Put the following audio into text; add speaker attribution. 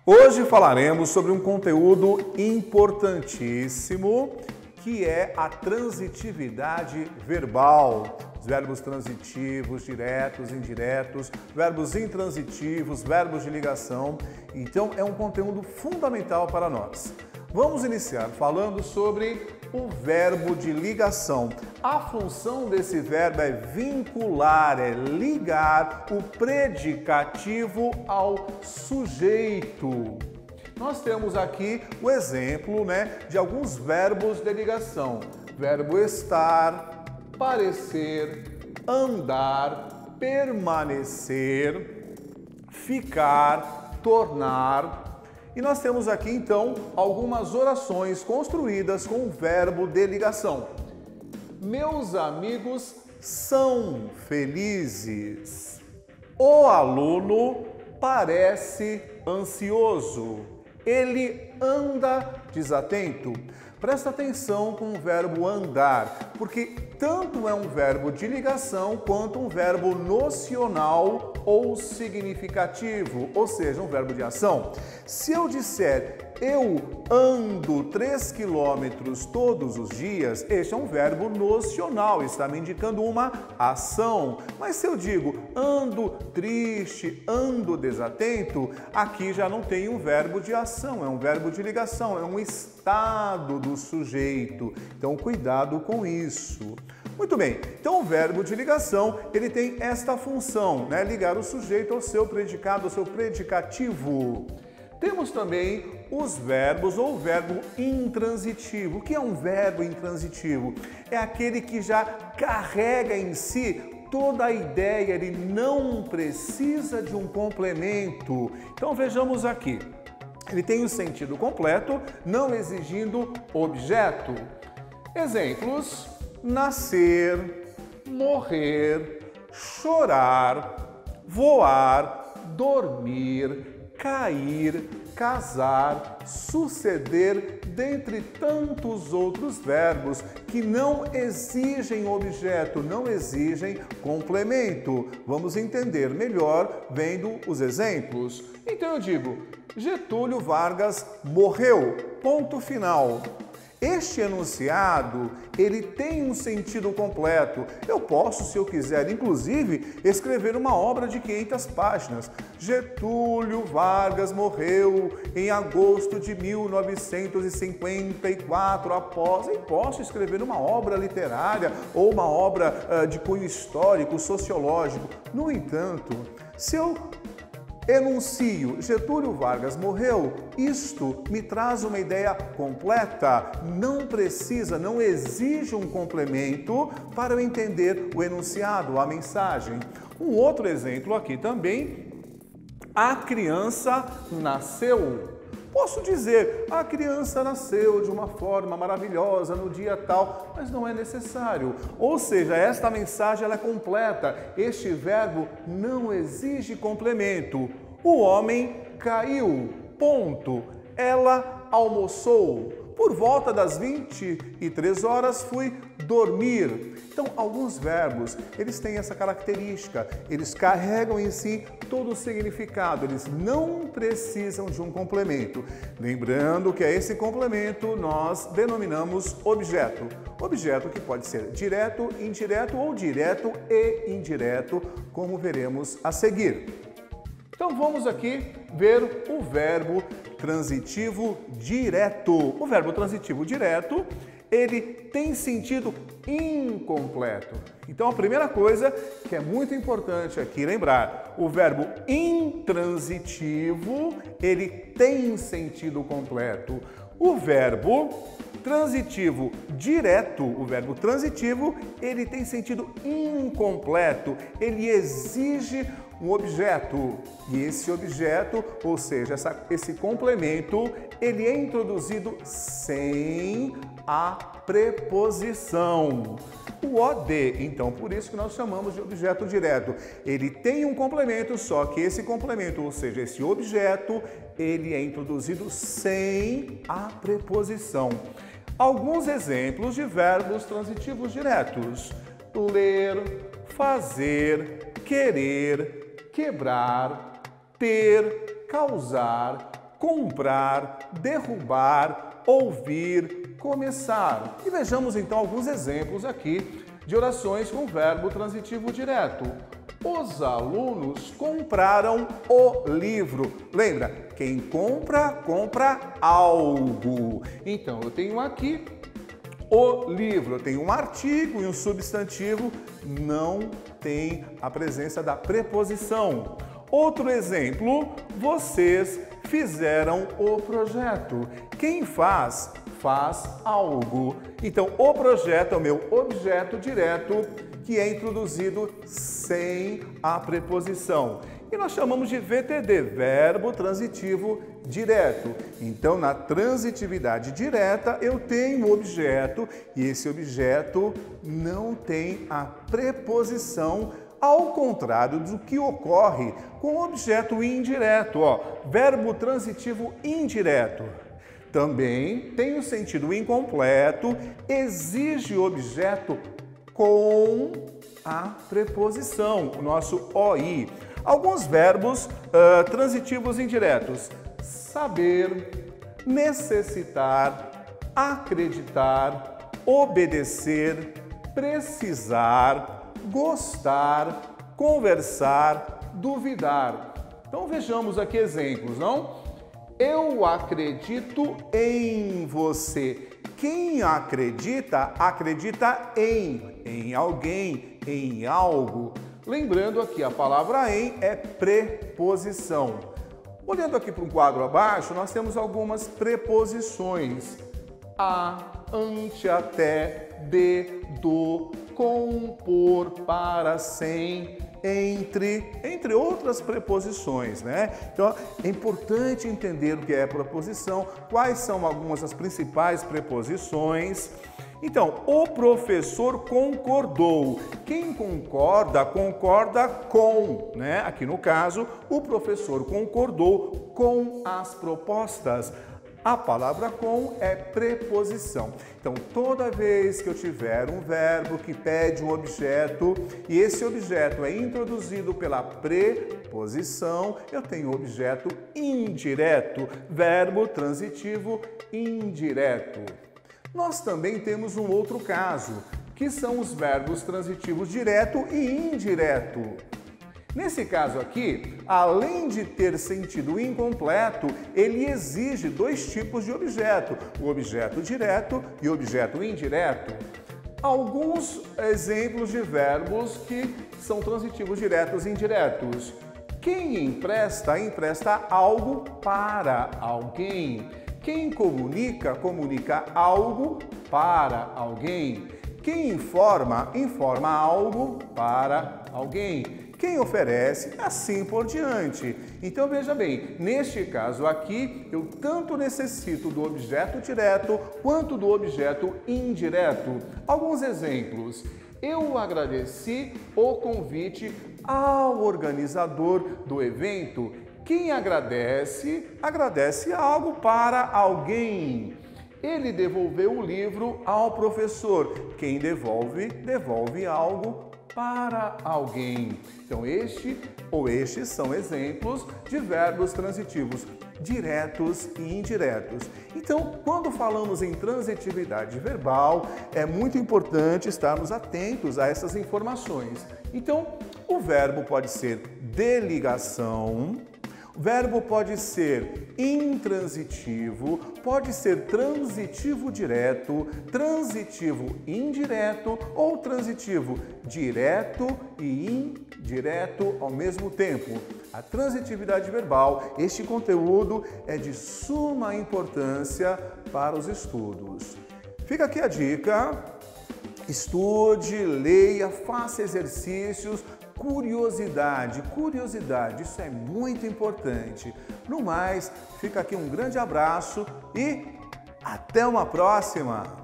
Speaker 1: Hoje falaremos sobre um conteúdo importantíssimo, que é a transitividade verbal. Os verbos transitivos, diretos, indiretos, verbos intransitivos, verbos de ligação. Então, é um conteúdo fundamental para nós. Vamos iniciar falando sobre o verbo de ligação. A função desse verbo é vincular, é ligar o predicativo ao sujeito. Nós temos aqui o exemplo, de alguns verbos de ligação. Verbo estar, parecer, andar, permanecer, ficar, tornar. E nós temos aqui, então, algumas orações construídas com o verbo de ligação. Meus amigos são felizes. O aluno parece ansioso. Ele anda desatento. Presta atenção com o verbo andar, porque tanto é um verbo de ligação quanto um verbo nocional ou significativo, ou seja, um verbo de ação. Se eu disser eu ando 3 quilômetros todos os dias, este é um verbo nocional, está me indicando uma ação. Mas se eu digo ando triste, ando desatento, aqui já não tem um verbo de ação, é um verbo de ligação, é um estado do sujeito. Então, cuidado com isso. Muito bem, então o verbo de ligação, ele tem esta função, ligar o sujeito ao seu predicado, ao seu predicativo. Temos também os verbos ou o verbo intransitivo. O que é um verbo intransitivo? É aquele que já carrega em si toda a ideia, ele não precisa de um complemento. Então vejamos aqui. Ele tem o sentido completo, não exigindo objeto. Exemplos: nascer, morrer, chorar, voar, dormir, cair, casar, suceder, dentre tantos outros verbos que não exigem objeto, não exigem complemento. Vamos entender melhor vendo os exemplos. Então eu digo: Getúlio Vargas morreu. Ponto final. Este enunciado, ele tem um sentido completo. Eu posso, se eu quiser, inclusive, escrever uma obra de 500 páginas. Getúlio Vargas morreu em agosto de 1954 após... Eu posso escrever uma obra literária ou uma obra de cunho histórico, sociológico. No entanto, se eu enuncio Getúlio Vargas morreu, isto me traz uma ideia completa, não precisa, não exige um complemento para eu entender o enunciado, a mensagem. Um outro exemplo aqui também: a criança nasceu. Posso dizer, a criança nasceu de uma forma maravilhosa no dia tal, mas não é necessário. Ou seja, esta mensagem ela é completa. Este verbo não exige complemento. O homem caiu. Ponto. Ela almoçou. Por volta das 23 horas fui dormir. Então, alguns verbos, eles têm essa característica, eles carregam em si todo o significado, eles não precisam de um complemento. Lembrando que a esse complemento nós denominamos objeto. Objeto que pode ser direto, indireto ou direto e indireto, como veremos a seguir. Então vamos aqui ver o verbo transitivo direto. O verbo transitivo direto, ele tem sentido incompleto. Então a primeira coisa que é muito importante aqui lembrar, o verbo intransitivo, ele tem sentido completo. O verbo transitivo direto, o verbo transitivo, ele tem sentido incompleto, ele exige um objeto, e esse objeto, ou seja, esse complemento, ele é introduzido sem a preposição. O OD, então, por isso que nós chamamos de objeto direto. Ele tem um complemento, só que esse complemento, ou seja, esse objeto, ele é introduzido sem a preposição. Alguns exemplos de verbos transitivos diretos: ler, fazer, querer, quebrar, ter, causar, comprar, derrubar, ouvir, começar. E vejamos então alguns exemplos aqui de orações com verbo transitivo direto. Os alunos compraram o livro. Lembra? Quem compra, compra algo. Então, eu tenho aqui o livro. Eu tenho um artigo e um substantivo. Não tem a presença da preposição. Outro exemplo, vocês fizeram o projeto. Quem faz, faz algo. Então, o projeto é o meu objeto direto que é introduzido sem a preposição. E nós chamamos de VTD, verbo transitivo direto. Então, na transitividade direta, eu tenho um objeto e esse objeto não tem a preposição, ao contrário do que ocorre com o objeto indireto. Verbo transitivo indireto. Também tem o sentido incompleto, exige objeto com a preposição, o nosso OI. Alguns verbos transitivos indiretos: saber, necessitar, acreditar, obedecer, precisar, gostar, conversar, duvidar. Então vejamos aqui exemplos, não? Eu acredito em você. Quem acredita, acredita em alguém, em algo. Lembrando aqui, a palavra em é preposição. Olhando aqui para um quadro abaixo, nós temos algumas preposições. A, ante, até, de, do, com, por, para, sem, entre outras preposições, né? Então, é importante entender o que é preposição, quais são algumas das principais preposições. Então, o professor concordou. Quem concorda, concorda com, né? Aqui no caso, o professor concordou com as propostas. A palavra com é preposição. Então, toda vez que eu tiver um verbo que pede um objeto e esse objeto é introduzido pela preposição, eu tenho o objeto indireto, verbo transitivo indireto. Nós também temos um outro caso, que são os verbos transitivos direto e indireto. Nesse caso aqui, além de ter sentido incompleto, ele exige dois tipos de objeto, o objeto direto e o objeto indireto. Alguns exemplos de verbos que são transitivos diretos e indiretos. Quem empresta, empresta algo para alguém. Quem comunica, comunica algo para alguém. Quem informa, informa algo para alguém. Quem oferece, assim por diante. Então, veja bem, neste caso aqui, eu tanto necessito do objeto direto quanto do objeto indireto. Alguns exemplos. Eu agradeci o convite ao organizador do evento. Quem agradece, agradece algo para alguém. Ele devolveu o livro ao professor. Quem devolve, devolve algo para alguém. Então, estes são exemplos de verbos transitivos diretos e indiretos. Então, quando falamos em transitividade verbal, é muito importante estarmos atentos a essas informações. Então, o verbo pode ser de ligação, o verbo pode ser intransitivo, pode ser transitivo direto, transitivo indireto ou transitivo direto e indireto ao mesmo tempo. A transitividade verbal, este conteúdo é de suma importância para os estudos. Fica aqui a dica: estude, leia, faça exercícios. Curiosidade, isso é muito importante. No mais, fica aqui um grande abraço e até uma próxima!